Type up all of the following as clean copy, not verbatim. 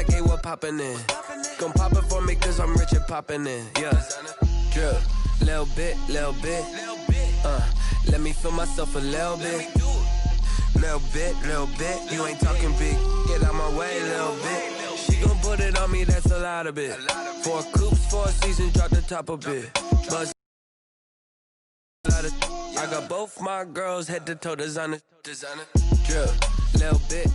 like, hey, what poppin' in? Gon' pop it for me cause I'm rich and poppin' in, yeah. Drip, little bit. Let me feel myself a little bit. Little bit. You ain't talking big. Get out my way, little bit. She gon' put it on me, that's a lot of it. 4 coops, 4 seasons, drop the top a bit. Buzz. I got both my girls head to toe designer. Drip, little bit.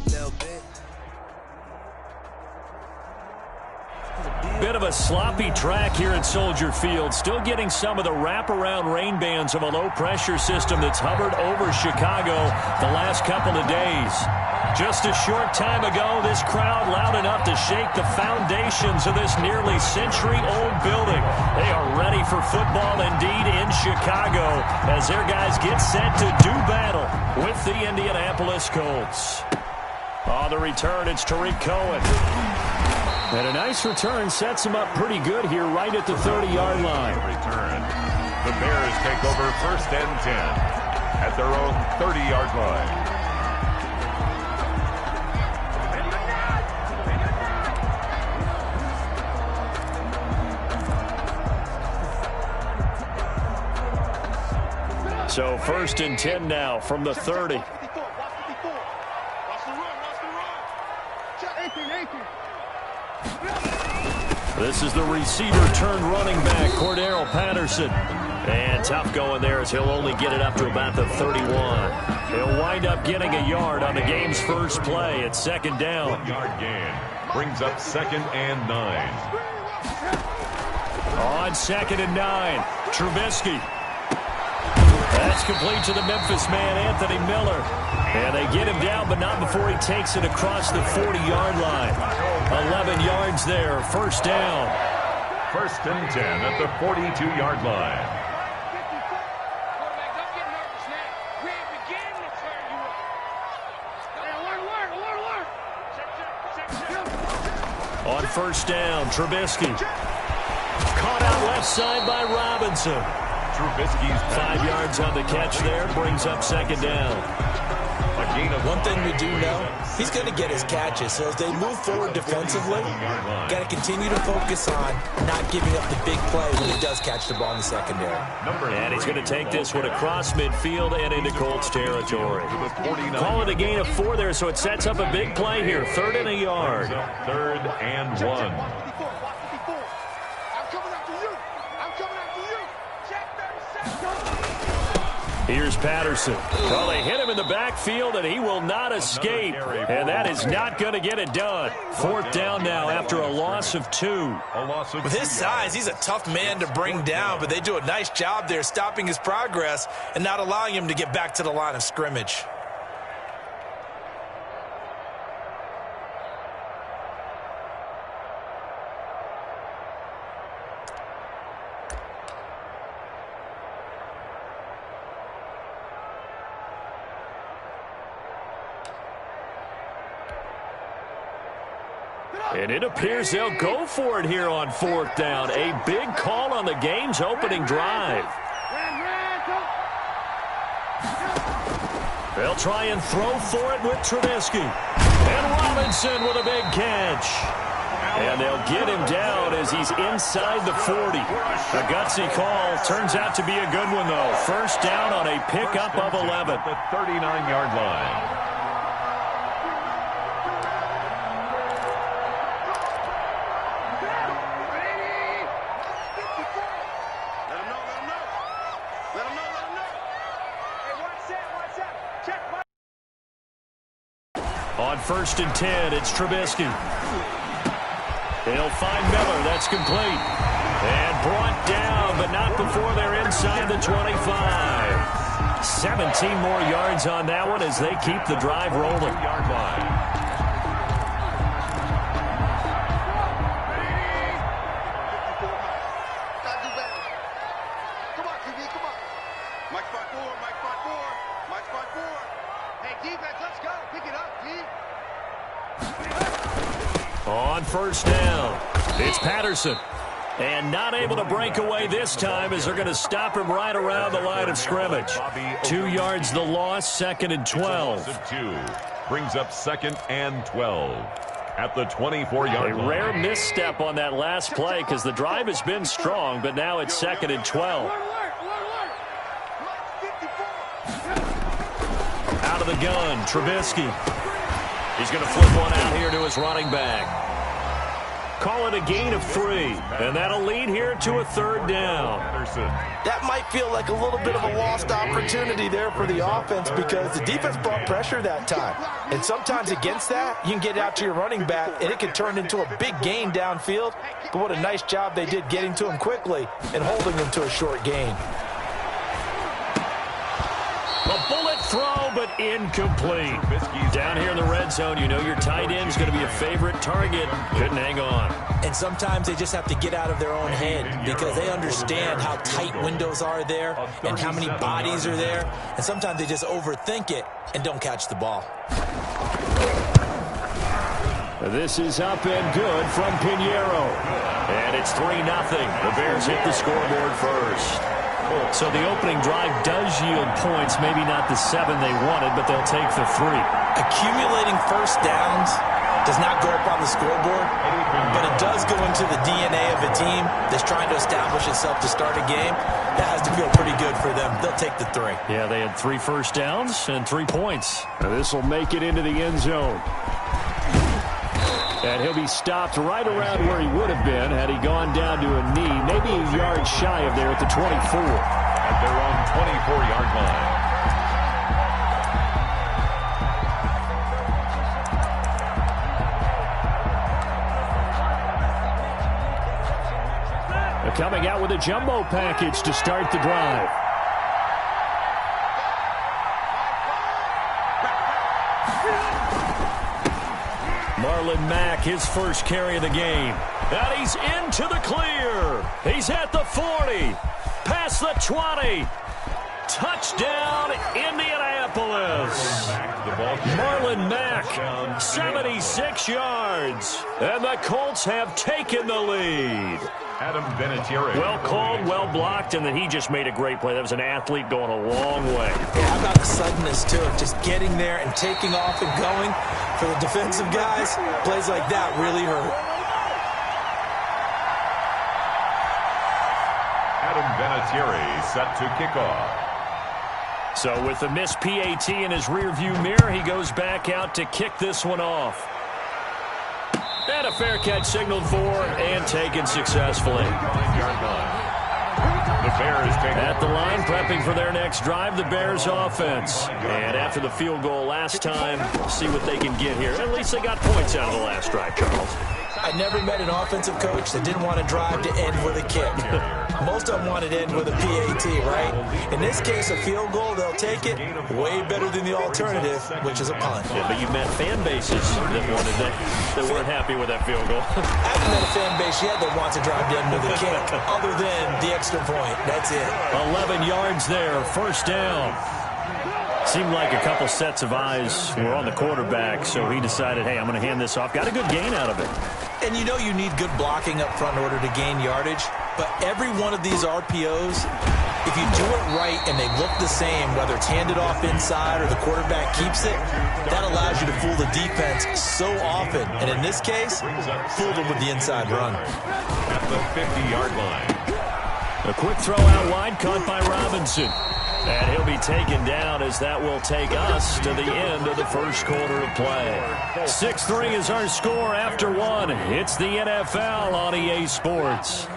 Bit of a sloppy track here at Soldier Field. Still getting some of the wraparound rain bands of a low-pressure system that's hovered over Chicago the last couple of days. Just a short time ago, this crowd loud enough to shake the foundations of this nearly century-old building. They are ready for football indeed in Chicago as their guys get set to do battle with the Indianapolis Colts. On the return, it's Tariq Cohen. And a nice return sets him up pretty good here right at the 30-yard line. Return. The Bears take over 1st and 10 at their own 30-yard line. So 1st and 10 now from the 30. This is the receiver turned running back, Cordero Patterson. And tough going there as he'll only get it up to about the 31. He'll wind up getting a yard on the game's first play at 2nd down. 1-yard gain brings up 2nd and 9. On 2nd and 9, Trubisky. That's complete to the Memphis man, Anthony Miller. And they get him down, but not before he takes it across the 40-yard line. 11 yards there, 1st down. 1st and 10 at the 42-yard line. On 1st down, Trubisky. Caught out left side by Robinson. Trubisky's 5 yards on the catch there, brings up 2nd down. One thing we do know, he's going to get his catches. So as they move forward defensively, got to continue to focus on not giving up the big play when he does catch the ball in the secondary. And he's going to take this one across midfield and into Colts territory. Call it a gain of 4 there, so it sets up a big play here. 3rd and a yard. 3rd and 1. Here's Patterson. Well, they hit him in the backfield, and he will not escape. And that is not going to get it done. 4th down now after a loss of 2. With his size, he's a tough man to bring down, but they do a nice job there stopping his progress and not allowing him to get back to the line of scrimmage. And it appears they'll go for it here on 4th down. A big call on the game's opening drive. They'll try and throw for it with Trubisky. And Robinson with a big catch. And they'll get him down as he's inside the 40. A gutsy call. Turns out to be a good one, though. 1st down on a pickup of 11. The 39-yard line. On 1st and 10, it's Trubisky. He'll find Miller. That's complete. And brought down, but not before they're inside the 25. 17 more yards on that one as they keep the drive rolling. Yard line. On 1st down, it's Patterson. And not able to break away this time as they're going to stop him right around the line of scrimmage. 2 yards the loss, 2nd and 12. Brings up 2nd and 12. at the 24-yard line. A rare misstep on that last play because the drive has been strong, but now it's 2nd and 12. Out of the gun, Trubisky. He's going to flip one out here to his running back. Call it a gain of 3, and that'll lead here to a 3rd down. That might feel like a little bit of a lost opportunity there for the offense because the defense brought pressure that time. And sometimes against that, you can get out to your running back, and it can turn into a big gain downfield. But what a nice job they did getting to him quickly and holding him to a short gain. A bullet throw, but incomplete. Down here in the red zone, you know your tight end's going to be a favorite target. Couldn't hang on. And sometimes they just have to get out of their own head because they understand how tight windows are there and how many bodies are there. And sometimes they just overthink it and don't catch the ball. This is up and good from Pinheiro. And it's 3-0. The Bears hit the scoreboard first. So the opening drive does yield points, maybe not the 7 they wanted, but they'll take the 3. Accumulating first downs does not go up on the scoreboard, but it does go into the DNA of a team that's trying to establish itself to start a game. That has to feel pretty good for them. They'll take the 3. Yeah, they had 3 first downs and 3 points. This will make it into the end zone. And he'll be stopped right around where he would have been had he gone down to a knee, maybe a yard shy of there at the 24. At their own 24-yard line. They're coming out with a jumbo package to start the drive. Marlon Mack, his first carry of the game. And he's into the clear. He's at the 40. Past the 20. Touchdown, Indianapolis. Marlon Mack, 76 yards. And the Colts have taken the lead. Adam Vinatieri. Well called, well blocked, and then he just made a great play. That was an athlete going a long way. Yeah, how about the suddenness, too, of just getting there and taking off and going? For the defensive guys, plays like that really hurt. Adam Vinatieri set to kick off. So with the missed PAT in his rearview mirror, he goes back out to kick this one off. And a fair catch signaled for and taken successfully. The Bears take at the line, prepping for their next drive, the Bears offense. And after the field goal last time, see what they can get here. At least they got points out of the last drive, Charles. I never met an offensive coach that didn't want to drive to end with a kick. Most of them wanted to end with a PAT, right? In this case, a field goal, they'll take it. Way better than the alternative, which is a punt. Yeah, but you met fan bases that wanted that weren't happy with that field goal. I haven't met a fan base yet that wants to drive to end with a kick, other than the extra point. That's it. 11 yards there, first down. Seemed like a couple sets of eyes were on the quarterback, so he decided, hey, I'm going to hand this off. Got a good gain out of it. And you know you need good blocking up front in order to gain yardage, but every one of these RPOs, if you do it right and they look the same, whether it's handed off inside or the quarterback keeps it, that allows you to fool the defense so often. And in this case, fooled them with the inside run. At the 50-yard line. A quick throw out wide, caught by Robinson. And he'll be taken down as that will take us to the end of the first quarter of play. 6-3 is our score after one. It's the NFL on EA Sports.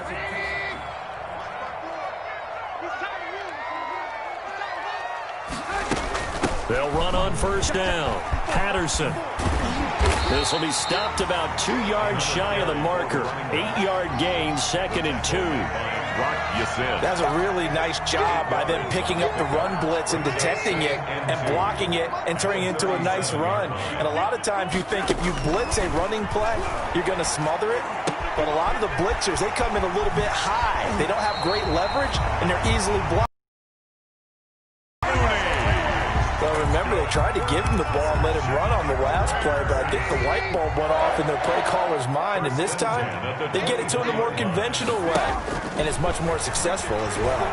They'll run on first down. Patterson. This will be stopped about 2 yards shy of the marker. 8-yard gain, 2nd and 2. That's a really nice job by them picking up the run blitz and detecting it and blocking it and turning it into a nice run. And a lot of times you think if you blitz a running play, you're going to smother it. But a lot of the blitzers, they come in a little bit high. They don't have great leverage, and they're easily blocked. Well, remember, they tried to give him the ball and let him run on the last play, but I think the light bulb went off in their play caller's mind, and this time they get it to him the more conventional way, and it's much more successful as well.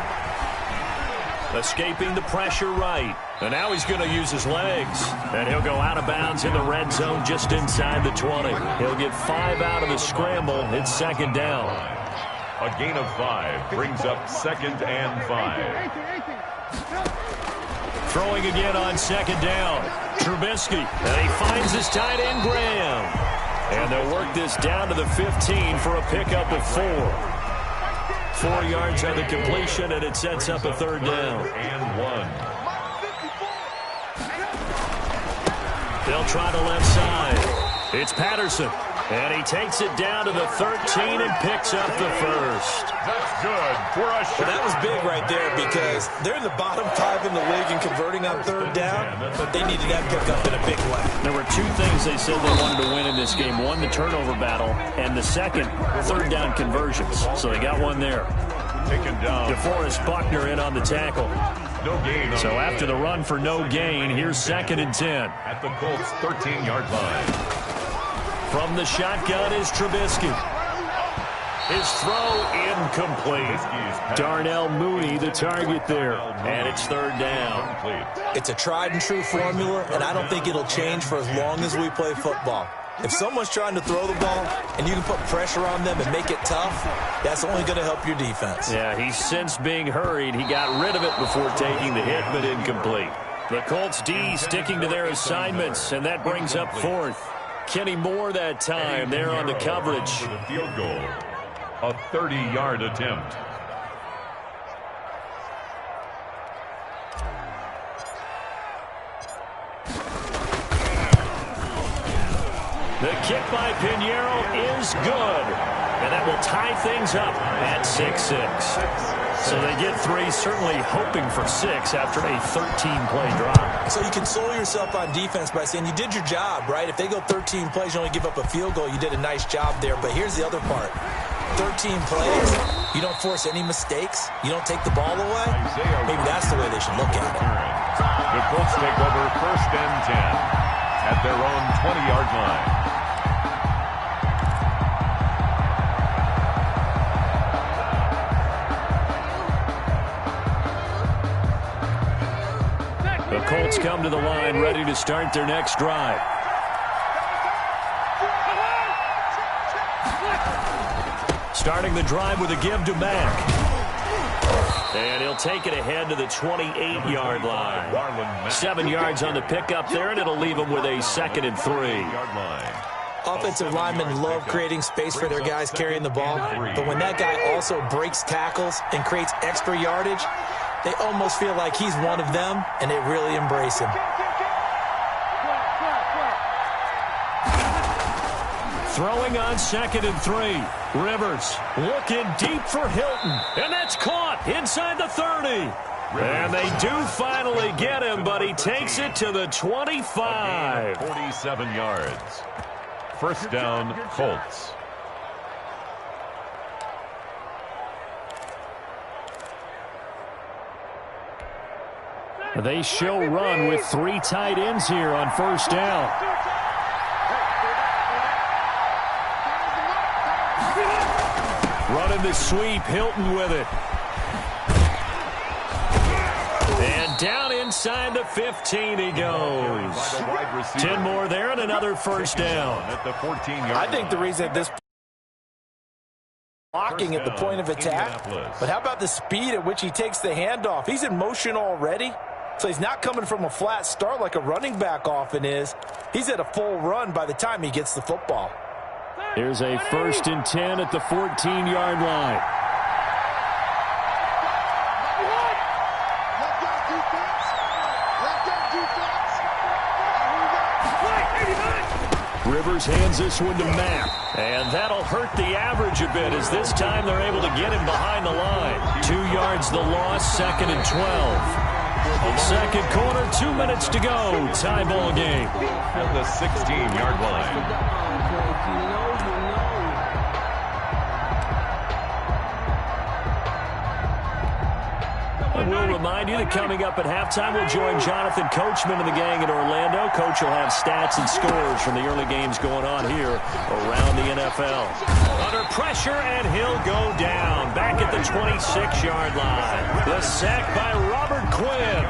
Escaping the pressure right. And now he's going to use his legs. And he'll go out of bounds in the red zone just inside the 20. He'll get 5 out of the scramble. It's second down. A gain of 5 brings up 2nd and 5. Throwing again on second down. Trubisky. And he finds his tight end, Graham. And they'll work this down to the 15 for a pickup of 4. 4 yards on the completion, and it sets up a third down. And 1. They'll try the left side. It's Patterson. And he takes it down to the 13 and picks up the first. That's good for a shot. Well, that was big right there because they're in the bottom 5 in the league in converting on third down, but they needed that pickup in a big way. There were 2 things they said they wanted to win in this game. One, the turnover battle, and the second, third down conversions. So they got one there. Taken down. DeForest Buckner in on the tackle. No gain. So after the run for no gain, here's 2nd and 10. At the Colts' 13-yard line. From the shotgun is Trubisky. His throw incomplete. Darnell Mooney the target there. And it's third down. It's a tried and true formula, and I don't think it'll change for as long as we play football. If someone's trying to throw the ball and you can put pressure on them and make it tough, that's only going to help your defense. Yeah, he's since being hurried. He got rid of it before taking the hit, but incomplete. The Colts D sticking to their assignments, and that brings up 4th. Kenny Moore that time there on the coverage. For the field goal. A 30-yard attempt. The kick by Pinheiro is good. And that will tie things up at 6-6. So they get 3, certainly hoping for 6 after a 13-play drive. So you console yourself on defense by saying you did your job, right? If they go 13 plays, you only give up a field goal, you did a nice job there. But here's the other part. 13 plays, you don't force any mistakes, you don't take the ball away. Maybe that's the way they should look at it. The Colts take over 1st and 10 at their own 20-yard line. The Colts come to the line ready to start their next drive. Starting the drive with a give to Mack. And he'll take it ahead to the 28-yard line. 7 yards on the pickup there, and it'll leave him with a 2nd and 3. Offensive linemen love creating space for their guys carrying the ball, but when that guy also breaks tackles and creates extra yardage, they almost feel like he's one of them, and they really embrace him. Throwing on 2nd and 3. Rivers looking deep for Hilton. And that's caught inside the 30. And they do finally get him, but he takes it to the 25. 47 yards. First down, Colts. They show run with 3 tight ends here on first down. Running the sweep, Hilton with it. And down inside the 15 he goes. 10 more there and another first down. At the 14-yard I think the reason this blocking at the point of attack, but how about the speed at which he takes the handoff? He's in motion already, so he's not coming from a flat start like a running back often is. He's at a full run by the time he gets the football. Here's a 1st and 10 at the 14-yard line. Rivers hands this one to Mack. And that'll hurt the average a bit as this time they're able to get him behind the line. 2 yards the loss, 2nd and 12. Second quarter, 2 minutes to go. Tie ball game. At the 16-yard line. We'll remind you that coming up at halftime, we'll join Jonathan Coachman and the gang in Orlando. Coach will have stats and scores from the early games going on here around the NFL. NFL. Under pressure, and he'll go down. Back at the 26-yard line. The sack by Robert Quinn.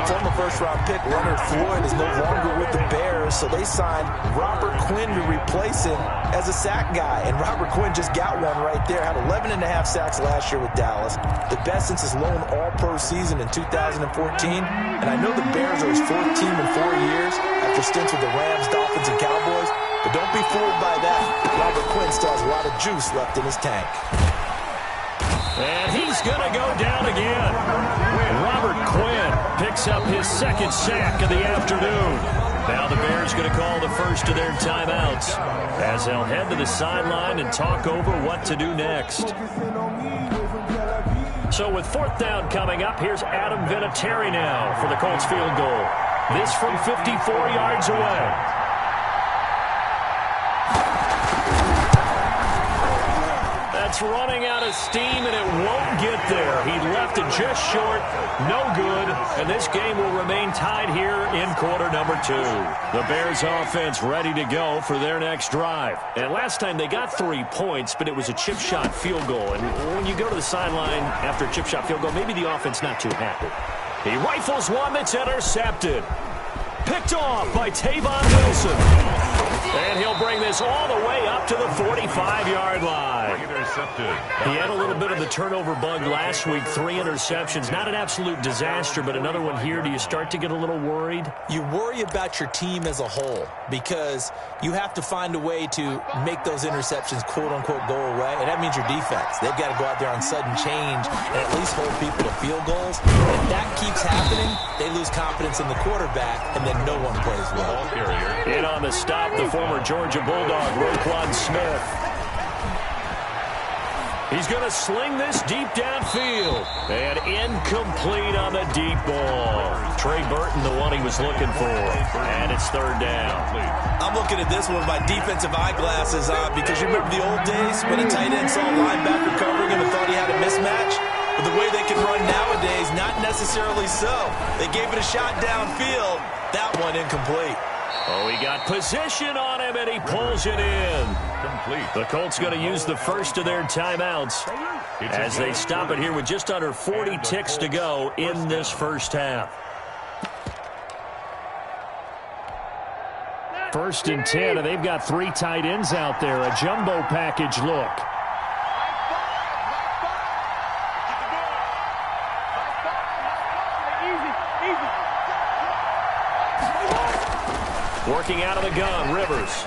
Former first-round pick Leonard Floyd is no longer with the Bears, so they signed Robert Quinn to replace him as a sack guy. And Robert Quinn just got one right there. Had 11 and a half sacks last year with Dallas. The best since his lone all-pro season in 2014. And I know the Bears are his fourth team in 4 years after stints with the Rams, Dolphins, and Cowboys. But don't be fooled by that. Robert Quinn still has a lot of juice left in his tank. And he's going to go down again. Robert Quinn picks up his second sack of the afternoon. Now the Bears going to call the first of their timeouts as they'll head to the sideline and talk over what to do next. So with fourth down coming up, here's Adam Vinatieri now for the Colts field goal. This from 54 yards away. That's running out of steam, and it won't get there. He left it just short, no good, and this game will remain tied here in quarter number 2. The Bears offense ready to go for their next drive. And last time they got 3 points, but it was a chip shot field goal. And when you go to the sideline after a chip shot field goal, maybe the offense not too happy. He rifles one that's intercepted. Picked off by Tavon Wilson. And he'll bring this all the way up to the 45-yard line. Intercepted. He had a little bit of the turnover bug last week, 3 interceptions. Not an absolute disaster, but another one here. Do you start to get a little worried? You worry about your team as a whole because you have to find a way to make those interceptions, quote-unquote, go away, and that means your defense. They've got to go out there on sudden change and at least hold people to field goals. If that keeps happening, they lose confidence in the quarterback, and then no one plays well. In on the stop, the former Georgia Bulldog, Roquan Smith. He's going to sling this deep downfield. And incomplete on the deep ball. Trey Burton, the one he was looking for. And it's third down. I'm looking at this one with my defensive eyeglasses on because you remember the old days when a tight end saw a linebacker covering him and thought he had a mismatch? But the way they can run nowadays, not necessarily so. They gave it a shot downfield. That one incomplete. Oh, he got position on him, and he pulls it in. Complete. The Colts going to use the first of their timeouts as they stop it here with just under 40 ticks to go in this first half. 1st and 10, and they've got 3 tight ends out there. A jumbo package look. Working out of the gun, Rivers.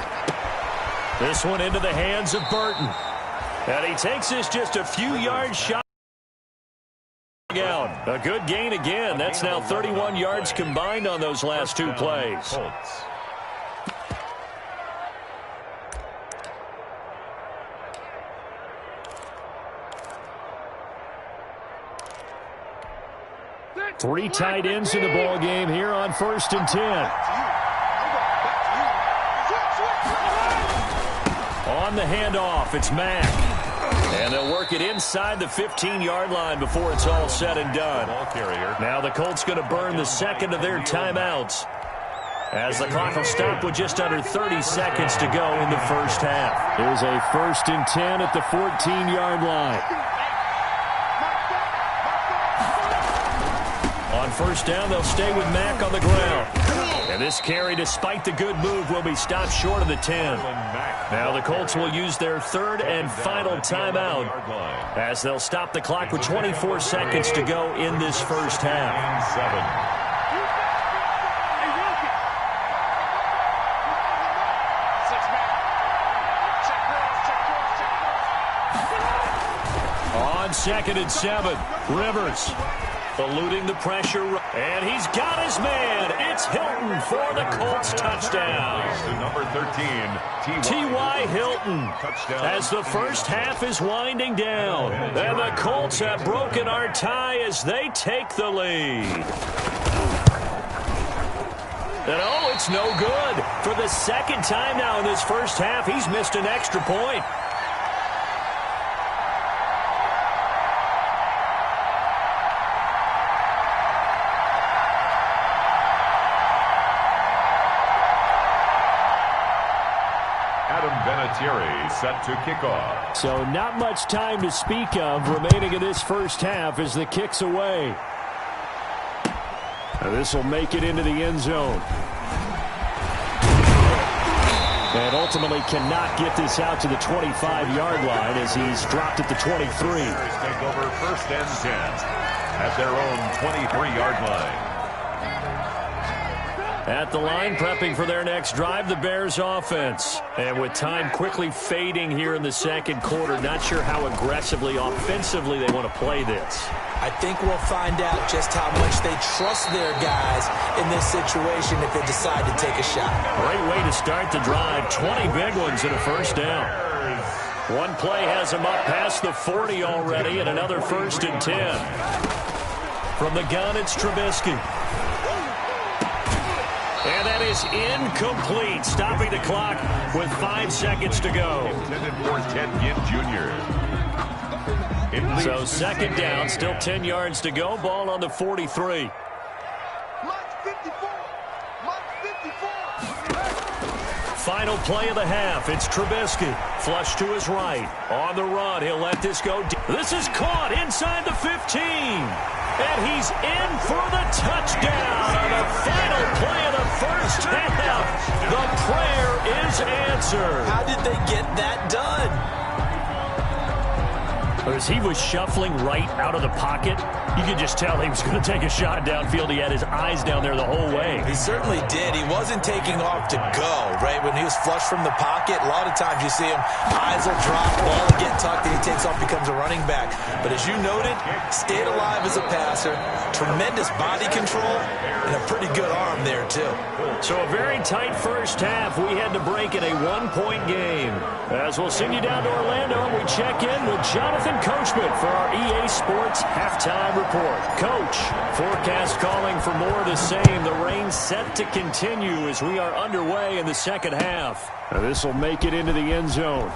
This one into the hands of Burton. And he takes this just a few yards shot. Out. A good gain again. That's now 31 yards combined on those last 2 plays. Three tight ends in the ball game here on 1st and 10. On the handoff, it's Mack. And they'll work it inside the 15-yard line before it's all said and done. Now the Colts going to burn the second of their timeouts as the clock will stop with just under 30 seconds to go in the first half. Here's a 1st and 10 at the 14-yard line. On first down, they'll stay with Mack on the ground. And this carry, despite the good move, will be stopped short of the 10. Now the Colts will use their 3rd and final timeout as they'll stop the clock with 24 seconds to go in this first half. On 2nd and 7, Rivers. Eluding the pressure, and he's got his man. It's Hilton for the Colts touchdown. Number 13, T.Y. Hilton, as the first half is winding down. And the Colts have broken our tie as they take the lead. And oh, it's no good. For the 2nd time now in this first half, he's missed an extra point. series set to kick off. So not much time to speak of remaining in this first half as the kick's away. This will make it into the end zone. And ultimately cannot get this out to the 25-yard line as he's dropped at the 23. Take over first and 10 at their own 23-yard line. At the line, prepping for their next drive, the Bears offense. And with time quickly fading here in the second quarter, not sure how aggressively, offensively they want to play this. I think we'll find out just how much they trust their guys in this situation if they decide to take a shot. Great way to start the drive. 20 big ones and a first down. One play has them up past the 40 already, and another first and 10. From the gun, it's Trubisky. And that is incomplete, stopping the clock with 5 seconds to go. Intended for Ted Ginn Jr. So second down, still 10 yards to go. Ball on the 43. Final play of the half. It's Trubisky. Flush to his right. On the run. He'll let this go. This is caught inside the 15. And he's in for the touchdown on the final play of the first half. The prayer is answered. How did they get that done? As he was shuffling right out of the pocket, you could just tell he was going to take a shot downfield. He had his eyes down there the whole way. He certainly did. He wasn't taking off to go, right? When he was flushed from the pocket, a lot of times you see him, eyes will drop, ball will get tucked, and he takes off, becomes a running back. But as you noted, stayed alive as a passer, tremendous body control, and a pretty good arm there, too. So a very tight first half. We had to break in a one-point game. As we'll send you down to Orlando, and we check in with Jonathan Coachman for our EA Sports Halftime Report. Coach, forecast calling for more of the same. The rain set to continue as we are underway in the second half. This will make it into the end zone.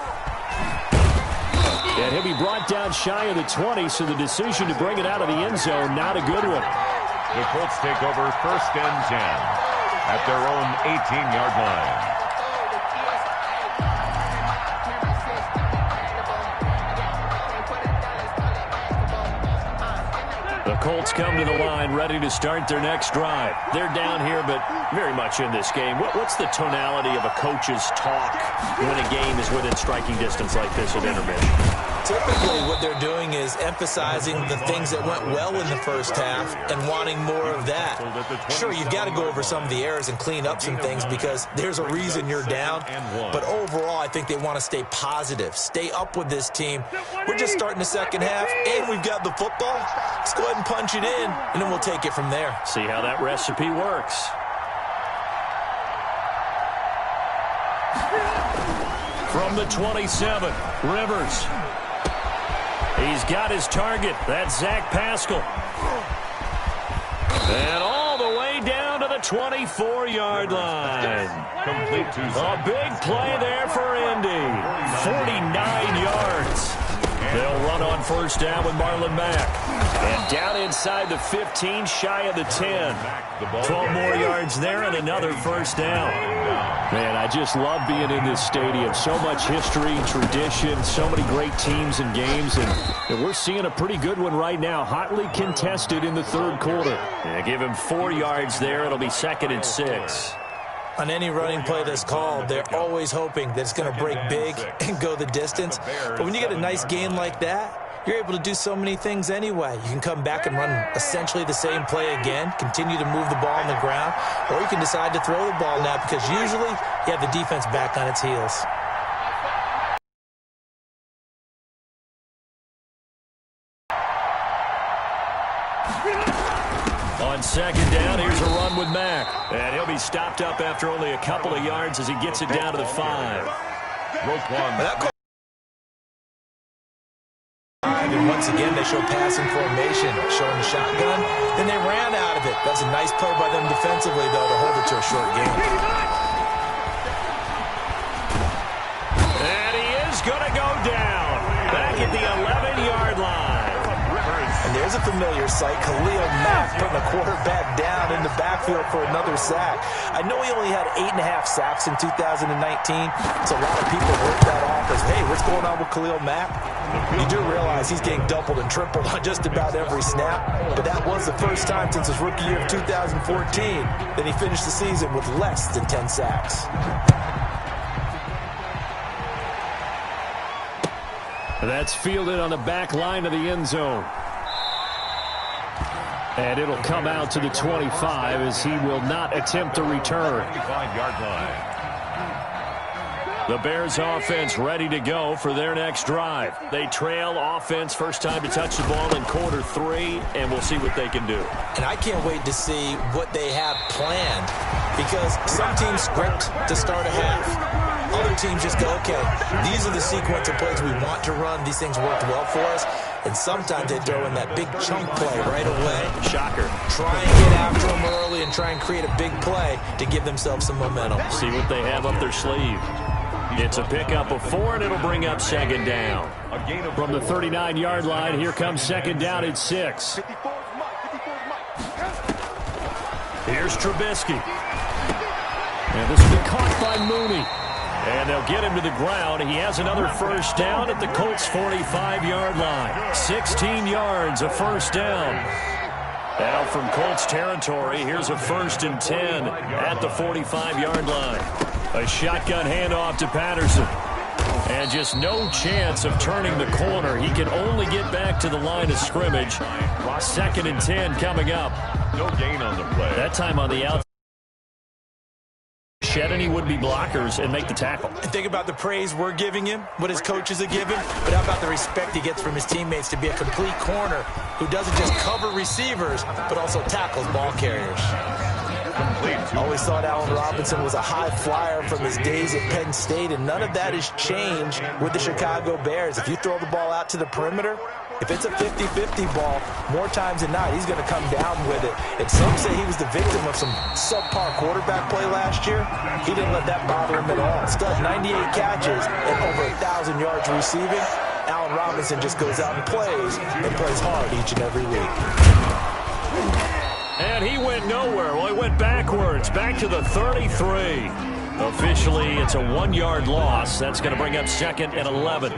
And he'll be brought down shy of the 20, so the decision to bring it out of the end zone, not a good one. The Colts take over first and 10 at their own 18-yard line. The Colts come to the line ready to start their next drive. They're down here, but very much in this game. What's the tonality of a coach's talk when a game is within striking distance like this at intermission? Typically what they're doing is emphasizing the things that went well in the first half and wanting more of that. Sure, you've got to go over some of the errors and clean up some things because there's a reason you're down. But overall, I think they want to stay positive, stay up with this team. We're just starting the second half, and we've got the football. Let's go ahead and punch it in, and then we'll take it from there. See how that recipe works. From the 27, Rivers. He's got his target. That's Zach Pascal. And all the way down to the 24-yard line. Complete to A big play there for Indy. 49 yards. They'll run on first down with Marlon Mack. And down inside the 15, shy of the 10. 12 more yards there and another first down. Man, I just love being in this stadium. So much history, tradition, so many great teams and games. And we're seeing a pretty good one right now. Hotly contested in the third quarter. Yeah, give him 4 yards there. It'll be 2nd and 6. On any running play that's called, they're always hoping that it's going to break big and go the distance. But when you get a nice gain like that, you're able to do so many things anyway. You can come back and run essentially the same play again, continue to move the ball on the ground, or you can decide to throw the ball now because usually you have the defense back on its heels. On second down, here's a run with Mack. And he'll be stopped up after only a couple of yards as he gets it down to the 5. And once again, they show passing formation, showing the shotgun. Then they ran out of it. That's a nice play by them defensively, though, to hold it to a short game. And he is going to go down. Back at the 11-yard line. And there Here's a familiar sight. Khalil Mack putting the quarterback down in the backfield for another sack. I know he only had 8.5 sacks in 2019, so a lot of people wrote that off as, hey, what's going on with Khalil Mack? You do realize he's getting doubled and tripled on just about every snap, but that was the first time since his rookie year of 2014 that he finished the season with less than 10 sacks. That's fielded on the back line of the end zone. And it'll come out to the 25 as he will not attempt a return. 25-yard line. The Bears offense ready to go for their next drive. They trail offense, first time to touch the ball in quarter 3, and we'll see what they can do. And I can't wait to see what they have planned, because some teams script to start a half. Other teams just go, okay, these are the sequence of plays we want to run. These things worked well for us. And sometimes they throw in that big chunk play right away. Shocker. Try and get after them early and try and create a big play to give themselves some momentum. See what they have up their sleeve. It's a pickup of 4, and it'll bring up second down. From the 39-yard line, here comes second down at 6. Here's Trubisky. And this will be caught by Mooney. And they'll get him to the ground. He has another first down at the Colts' 45-yard line. 16 yards, a first down. Now from Colts territory, here's a 1st and 10 at the 45-yard line. A shotgun handoff to Patterson. And just no chance of turning the corner. He can only get back to the line of scrimmage. 2nd and 10 coming up. No gain on the play. That time on the outside. Shed any would-be blockers and make the tackle. And think about the praise we're giving him, what his coaches are giving, but how about the respect he gets from his teammates to be a complete corner who doesn't just cover receivers, but also tackles ball carriers. Always thought Allen Robinson was a high flyer from his days at Penn State, and none of that has changed with the Chicago Bears. If you throw the ball out to the perimeter, if it's a 50-50 ball, more times than not, he's going to come down with it. And some say he was the victim of some subpar quarterback play last year. He didn't let that bother him at all. Still 98 catches and over 1,000 yards receiving. Allen Robinson just goes out and plays hard each and every week. And he went nowhere. Well, he went backwards, back to the 33. Officially, it's a 1-yard loss. That's going to bring up 2nd and 11.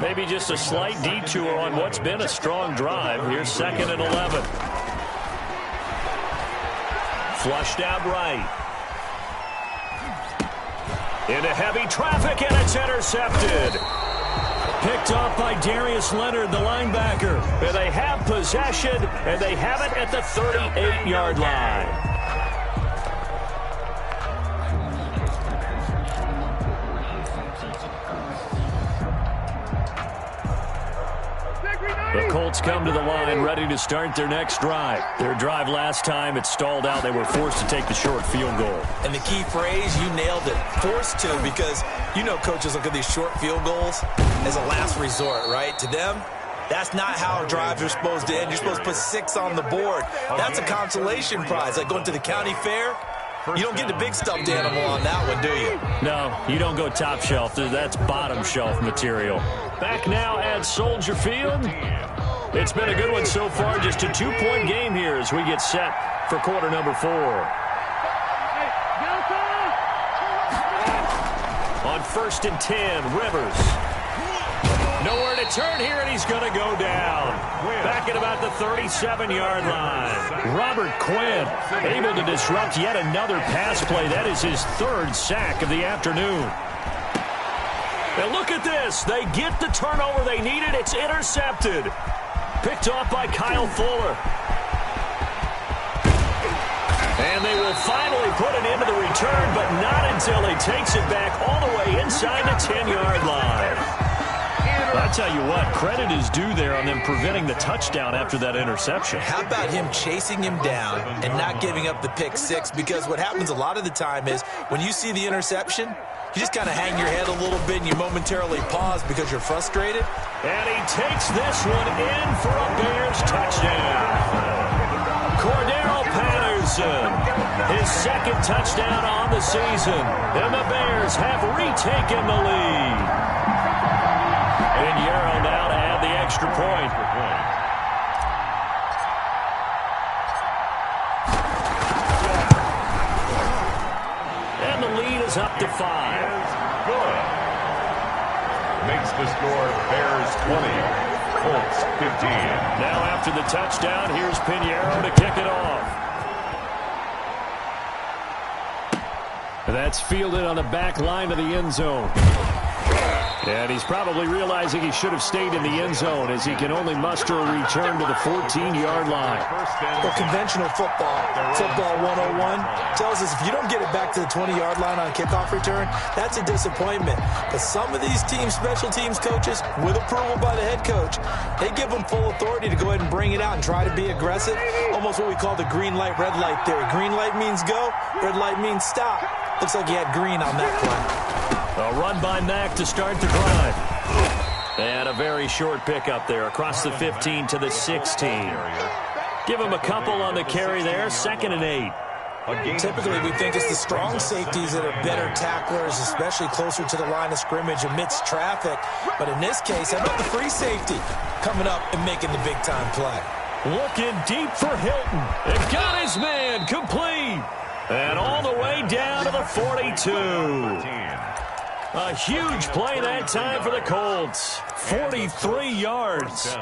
Maybe just a slight detour on what's been a strong drive. Here's 2nd and 11. Flushed out right. Into heavy traffic, and it's intercepted. Picked off by Darius Leonard, the linebacker. And they have possession, and they have it at the 38-yard line. The Colts come to the line ready to start their next drive. Their drive last time, it stalled out. They were forced to take the short field goal. And the key phrase, you nailed it, forced to, because you know coaches look at these short field goals as a last resort, right? To them, that's not how drives are supposed to end. You're supposed to put 6 on the board. That's a consolation prize, like going to the county fair. You don't get the big stuffed animal on that one, do you? No, you don't go top shelf. That's bottom shelf material. Back now at Soldier Field. It's been a good one so far. Just a 2-point game here as we get set for quarter number 4. On 1st and 10, Rivers. Nowhere to turn here, and he's going to go down. Back at about the 37-yard line. Robert Quinn able to disrupt yet another pass play. That is his 3rd sack of the afternoon. And look at this. They get the turnover they needed. It's intercepted. Picked off by Kyle Fuller. And they will finally put an end to the return, but not until he takes it back all the way inside the 10-yard line. I'll tell you what, credit is due there on them preventing the touchdown after that interception. How about him chasing him down and not giving up the pick 6? Because what happens a lot of the time is when you see the interception, you just kind of hang your head a little bit and you momentarily pause because you're frustrated. And he takes this one in for a Bears touchdown. Cordero Patterson, his 2nd touchdown on the season. And the Bears have retaken the lead. And Yarrow now to add the extra point. 5. Good. Makes the score Bears 20, Colts 15. Now after the touchdown, here's Pinheiro to kick it off. That's fielded on the back line of the end zone. And he's probably realizing he should have stayed in the end zone as he can only muster a return to the 14-yard line. Well, conventional football 101, tells us if you don't get it back to the 20-yard line on a kickoff return, that's a disappointment. But some of these special teams coaches, with approval by the head coach, they give them full authority to go ahead and bring it out and try to be aggressive. Almost what we call the green light, red light theory. Green light means go, red light means stop. Looks like he had green on that play. A run by Mack to start the drive. And a very short pickup there across the 15 to the 16. Give him a couple on the carry there, 2nd and 8. Typically, we think it's the strong safeties that are better tacklers, especially closer to the line of scrimmage amidst traffic. But in this case, how about the free safety coming up and making the big-time play? Looking deep for Hilton. And got his man complete. And all the way down to the 42. A huge play that time for the Colts. 43 yards.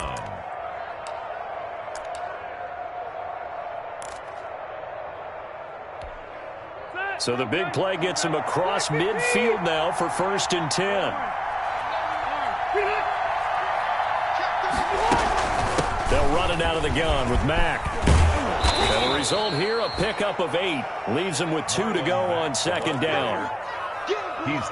So the big play gets him across midfield now for 1st and 10. They'll run it out of the gun with Mack. And the result here, a pickup of 8. Leaves him with 2 to go on 2nd down.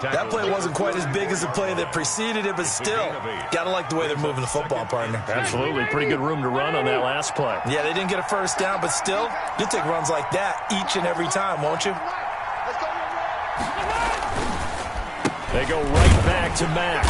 That play wasn't quite as big as the play that preceded it, but still, got to like the way they're moving the football, partner. Absolutely. Pretty good room to run on that last play. Yeah, they didn't get a first down, but still, you'll take runs like that each and every time, won't you? They go right back to Mack.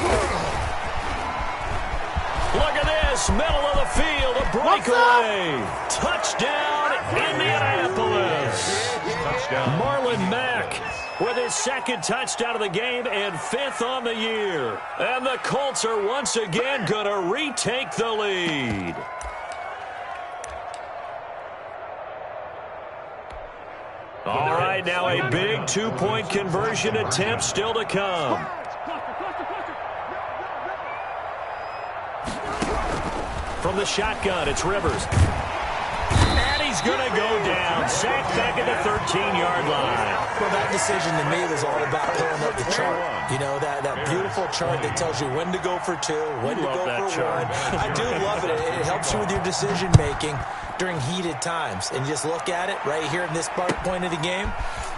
Look at this, middle of the field, a breakaway. Touchdown, Indianapolis. Touchdown. Marlon Mack with his 2nd touchdown of the game and 5th on the year. And the Colts are once again going to retake the lead. All right, now a big 2-point conversion attempt still to come. From the shotgun, it's Rivers. And he's going to go down. Sacked back at the 13-yard line. Well, that decision to me was all about pulling up the chart. You know, that beautiful chart that tells you when to go for 2, when to go for 1. I do love it. It helps you with your decision-making during heated times. And you just look at it right here in this point of the game.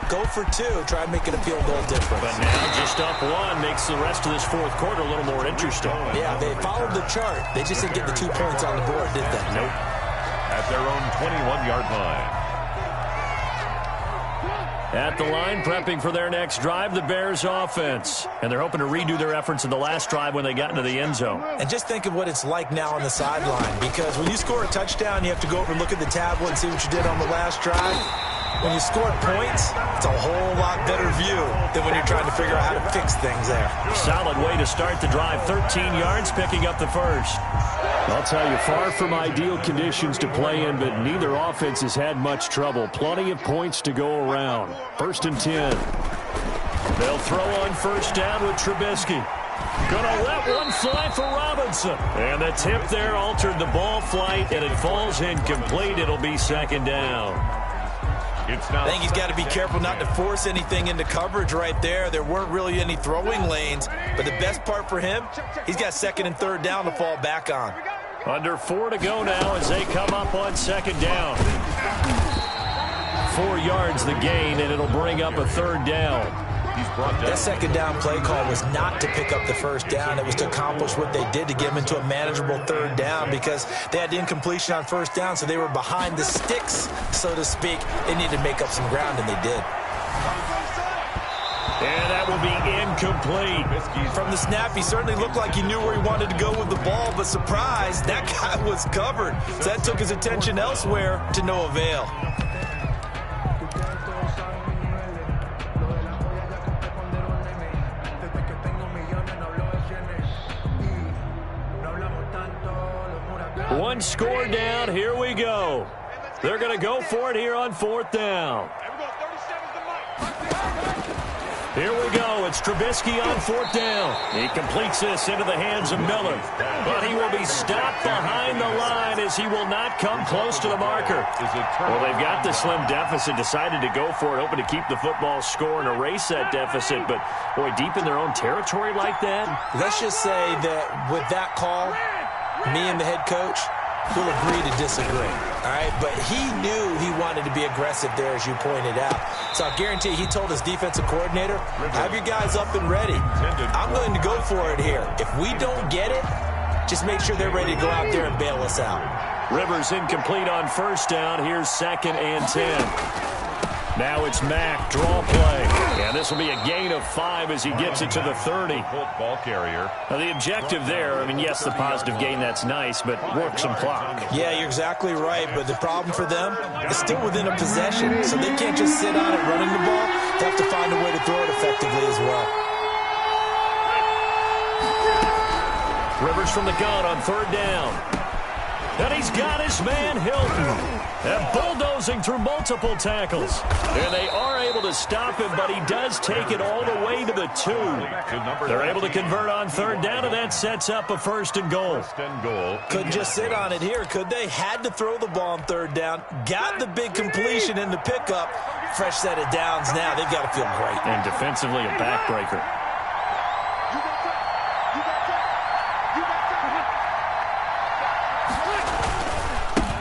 Go for 2. Try making a field goal difference. But now just up 1 makes the rest of this 4th quarter a little more interesting. Yeah, they followed the chart. They just didn't get the 2 points on the board, did they? Nope. At their own 21-yard line. At the line, prepping for their next drive, the Bears offense. And they're hoping to redo their efforts in the last drive when they got into the end zone. And just think of what it's like now on the sideline. Because when you score a touchdown, you have to go over and look at the tablet and see what you did on the last drive. When you score points, it's a whole lot better view than when you're trying to figure out how to fix things there. Solid way to start the drive. 13 yards, picking up the first. I'll tell you, far from ideal conditions to play in, but neither offense has had much trouble. Plenty of points to go around. 1st and 10. They'll throw on 1st down with Trubisky. Gonna let one fly for Robinson. And the tip there altered the ball flight, and it falls incomplete. It'll be 2nd down. I think he's got to be careful not to force anything into coverage right there. There weren't really any throwing lanes, but the best part for him, he's got 2nd and 3rd down to fall back on. Under 4 to go now as they come up on 2nd down. 4 yards the gain, and it'll bring up a 3rd down. That 2nd down play call was not to pick up the 1st down. It was to accomplish what they did to get them into a manageable 3rd down because they had incompletion on 1st down, so they were behind the sticks, so to speak. They needed to make up some ground, and they did. And that will be incomplete. From the snap, he certainly looked like he knew where he wanted to go with the ball, but surprise, that guy was covered. So that took his attention elsewhere to no avail. One score down. Here we go. They're going to go for it here on 4th down. Here we go. It's Trubisky on 4th down. He completes this into the hands of Miller. But he will be stopped behind the line as he will not come close to the marker. Well, they've got the slim deficit, decided to go for it, hoping to keep the football score and erase that deficit. But, boy, deep in their own territory like that. Let's just say that with that call, me and the head coach will agree to disagree. All right, but he knew he wanted to be aggressive there, as you pointed out. So I guarantee he told his defensive coordinator, have your guys up and ready. I'm going to go for it here. If we don't get it, just make sure they're ready to go out there and bail us out. Rivers incomplete on 1st down. Here's 2nd and 10. Now it's Mack, draw play. And this will be a gain of 5 as he gets it to the 30. Ball carrier. Now the objective there, I mean, yes, the positive gain, that's nice, but work some clock. Yeah, you're exactly right, but the problem for them is still within a possession, so they can't just sit on it running the ball. They have to find a way to throw it effectively as well. Rivers from the gun on 3rd down. And he's got his man Hilton. And bulldozing through multiple tackles. And they are able to stop him, but he does take it all the way to the 2. They're able to convert on 3rd down, and that sets up a 1st and goal. Couldn't just sit on it here, could they? Had to throw the ball on 3rd down. Got the big completion in the pickup. Fresh set of downs now. They've got to feel great. And defensively, a backbreaker.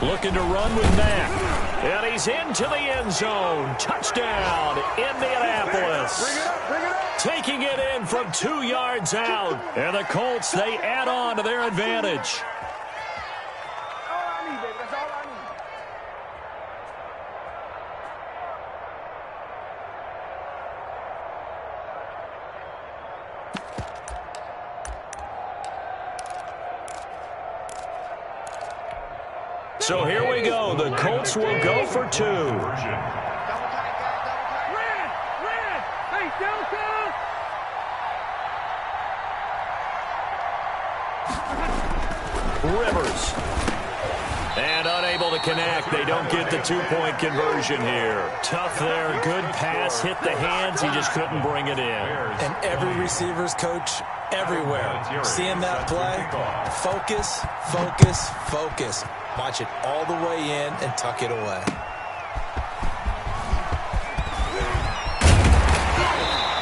Looking to run with Mack. And he's into the end zone. Touchdown, Indianapolis. Taking it in from 2 yards out. And the Colts, they add on to their advantage. So here we go. The Colts will go for 2. Rivers. And unable to connect. They don't get the 2-point conversion here. Tough there. Good pass. Hit the hands. He just couldn't bring it in. And every receiver's coach everywhere. Seeing that play, focus, focus, focus. Watch it all the way in and tuck it away.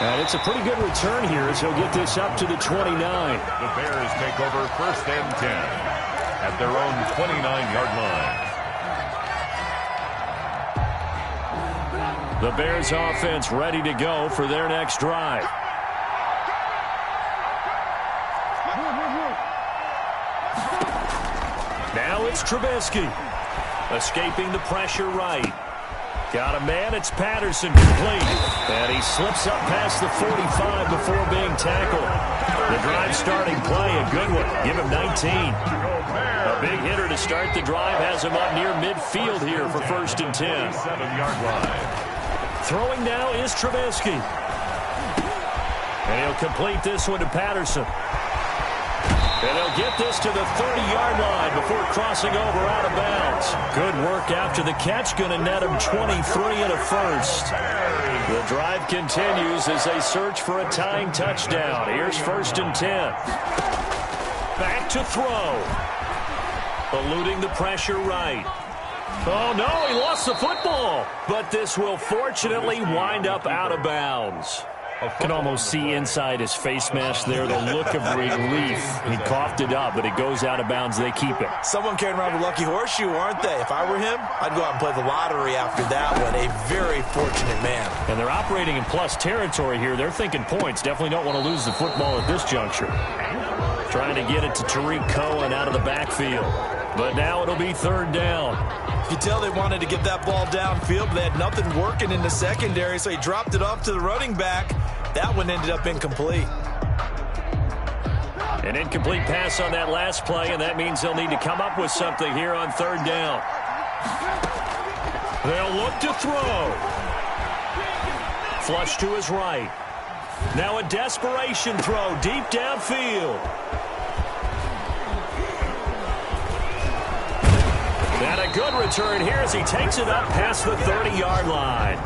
And it's a pretty good return here as he'll get this up to the 29. The Bears take over 1st and 10 at their own 29-yard line. The Bears offense ready to go for their next drive. Now it's Trubisky. Escaping the pressure right. Got a man, it's Patterson complete. And he slips up past the 45 before being tackled. The drive starting play, a good one. Give him 19. A big hitter to start the drive has him up near midfield here for 1st and 10. 7-yard line. Throwing now is Trubisky. And he'll complete this one to Patterson. And he'll get this to the 30-yard line before crossing over out of bounds. Good work after the catch. Going to net him 23 and a 1st. The drive continues as they search for a tying touchdown. Here's 1st and 10. Back to throw. Eluding the pressure right. Oh, no, he lost the football. But this will fortunately wind up out of bounds. Can almost see inside his face mask there the look of relief. He coughed it up, but it goes out of bounds. They keep it. Someone carrying around a lucky horseshoe, aren't they? If I were him, I'd go out and play the lottery after that one. A very fortunate man. And they're operating in plus territory here. They're thinking points. Definitely don't want to lose the football at this juncture. Trying to get it to Tariq Cohen out of the backfield. But now it'll be 3rd down. You can tell they wanted to get that ball downfield, but they had nothing working in the secondary, so he dropped it off to the running back. That one ended up incomplete. An incomplete pass on that last play, and that means they'll need to come up with something here on 3rd down. They'll look to throw. Flush to his right. Now a desperation throw deep downfield. And a good return here as he takes it up past the 30-yard line.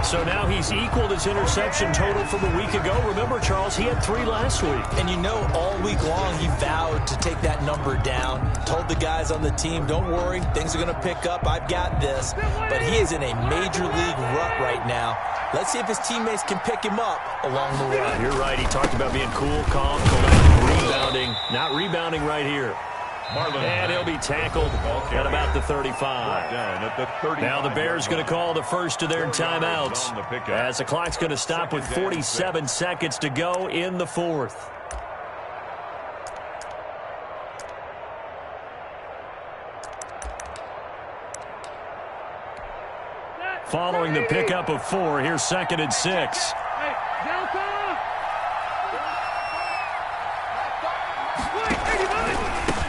So now he's equaled his interception total from a week ago. Remember, Charles, he had 3 last week. And you know, all week long he vowed to take that number down. Told the guys on the team, don't worry, things are going to pick up. I've got this. But he is in a major league rut right now. Let's see if his teammates can pick him up along the way. You're right. He talked about being cool, calm, collected, rebounding. Not rebounding right here. And he'll be tackled at about the 35. Now the Bears going to call the first of their timeouts as the clock's going to stop with 47 seconds to go in the fourth. Following the pickup of 4, here's 2nd and 6.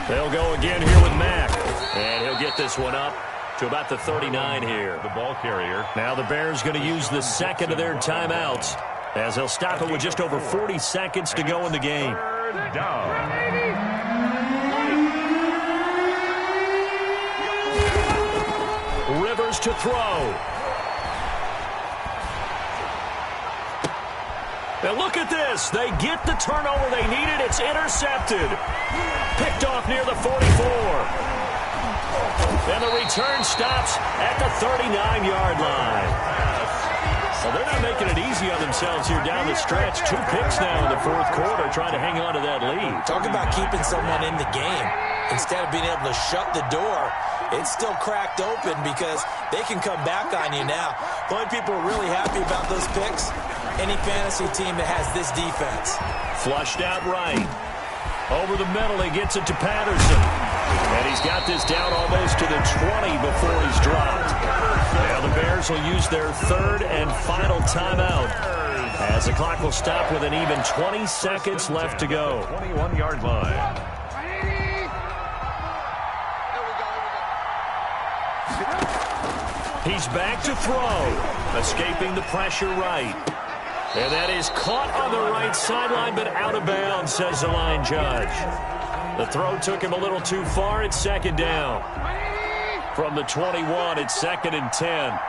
They'll go again here with Mack. And he'll get this one up to about the 39 here. The ball carrier. Now the Bears going to use the second of their timeouts as they'll stop it with just over 40 seconds to go in the game. 3rd down. Rivers to throw. Now look at this. They get the turnover they needed. It's intercepted. Picked off near the 44. And the return stops at the 39-yard line. Well, they're not making it easy on themselves here down the stretch. 2 picks now in the 4th quarter trying to hang on to that lead. Talk about keeping someone in the game. Instead of being able to shut the door, it's still cracked open because they can come back on you now. The only people who are really happy about those picks, any fantasy team that has this defense. Flushed out right. Over the middle, he gets it to Patterson. And he's got this down almost to the 20 before he's dropped. Now the Bears will use their 3rd and final timeout as the clock will stop with an even 20 seconds left to go. 21-yard line. He's back to throw, escaping the pressure right. And that is caught on the right sideline, but out of bounds, says the line judge. The throw took him a little too far. It's 2nd down. From the 21, it's 2nd and 10.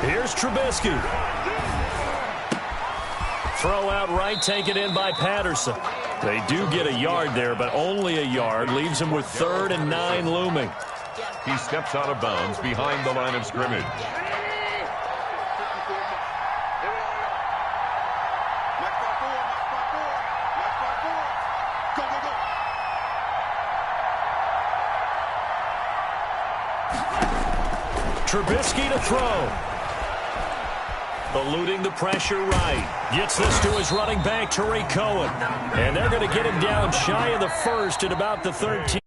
Here's Trubisky. Throw out right, taken in by Patterson. They do get a yard there, but only a yard. Leaves them with 3rd and 9 looming. He steps out of bounds behind the line of scrimmage. Trubisky to throw. Eluding the pressure right. Gets this to his running back, Tariq Cohen. And they're going to get him down shy of the 1st at about the 13.